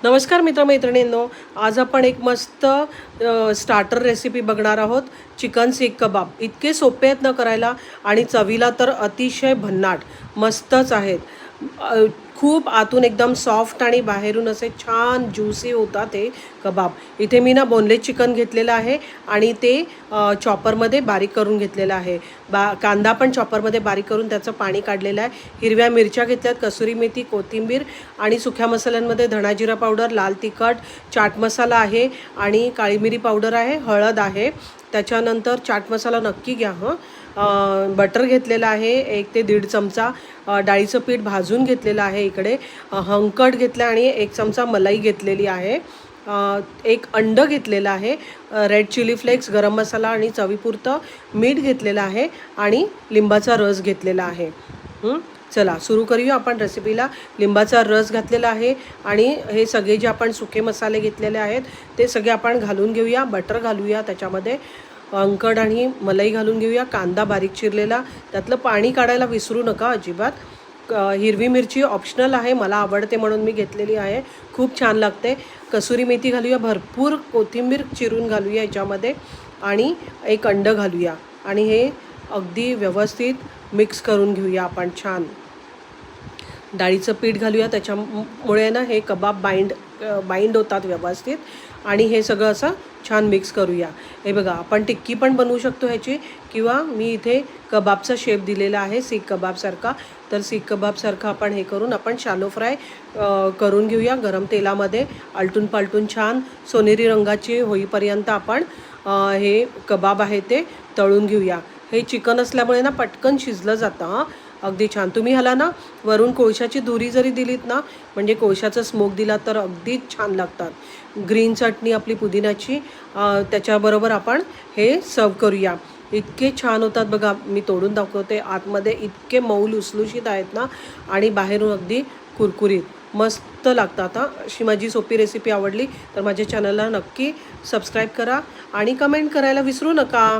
नमस्कार मित्रमैत्रिणींनो, आज आपण एक मस्त स्टार्टर रेसिपी बघणार आहोत. चिकन सीख कबाब इतके सोपे आहेत न करायला आणि चवीला तर अतिशय भन्नाट मस्तच आहेत. खूप आतून एकदम सॉफ्ट आणि बाहेरून असे छान ज्युसी होतात हे कबाब. इथे मी ना बोनलेस चिकन घेतलेलं आहे आणि ते चॉपरमध्ये बारीक करून घेतलेलं आहे. कांदा पण चॉपरमध्ये बारीक करून त्याचं पाणी काढलेलं आहे. हिरव्या मिरच्या घेतल्यात, कसुरी मेथी, कोथिंबीर आणि सुक्या मसाल्यांमध्ये धणा जिरा पावडर, लाल तिखट, चाट मसाला आहे आणि काळी मिरी पावडर आहे, हळद आहे. त्याच्यानंतर चाट मसाला नक्की घ्या बटर घेतलेला आहे 1 ते 1.5 चमचा. डाळीचं पीठ भाजून घेतलेलं आहे. इकडे हंकट घेतलं आणि 1 चमचा मलाई घेतलेली आहे. 1 अंडं घेतलेलं आहे. रेड चिली फ्लेक्स, गरम मसाला आणि चवीपुरतं मीठ घेतलेलं आहे आणि लिंबाचा रस घेतलेला आहे. चला सुरू करूया आपण रेसिपीला. लिंबाचा रस घातलेला आहे आणि हे सगळे जे आपण सुके मसाले घेतलेले आहेत ते सगळे आपण घालून घेऊया. बटर घालूया, त्याच्यामध्ये अंकड आणि मलाई घालून घेऊया. कांदा बारीक चिरलेला, त्यातलं पाणी काढायला विसरू नका अजिबात. हिरवी मिरची ऑप्शनल आहे, मला आवडते म्हणून मी घेतलेली आहे, खूप छान लागते. कसुरी मेथी घालूया, भरपूर कोथिंबीर चिरून घालूया याच्यामध्ये आणि 1 अंडं घालूया आणि हे अगदी व्यवस्थित मिक्स करून घेऊया आपण छान. डाळीचं पीठ घालूया, त्याच्यामुळे ना हे कबाब बाइंड होतात व्यवस्थित आणि हे सगळं असं छान मिक्स करूया. हे बघा, आपण टिक्की पण बनवू शकतो ह्याची, किंवा मी इथे कबाबचा शेप दिलेला आहे सीख कबाबसारखा. तर सीख कबाबसारखं आपण हे करून आपण शॅलो फ्राय करून घेऊया गरम तेलामध्ये. आलटून पालटून छान सोनेरी रंगाची होईपर्यंत आपण हे कबाब आहे ते तळून घेऊया. हे चिकन असल्यामुळे ना पटकन शिजलं जातं अगदी छान. तुम्ही ह्याला ना वरून कोळशाची धुरी जरी दिलीत ना, म्हणजे कोळशाचा स्मोक दिला तर अगदीच छान लागतात. ग्रीन चटणी आपली पुदिन्याची, त्याच्याबरोबर आपण हे सर्व करूया. इतके छान होतात बघा, मी तोडून दाखवते. आतमध्ये इतके मऊ लुसलुशीत आहेत ना आणि बाहेरून अगदी कुरकुरीत मस्त लागतात. अशी माझी सोपी रेसिपी आवडली तर माझ्या चॅनलला नक्की सबस्क्राईब करा आणि कमेंट करायला विसरू नका.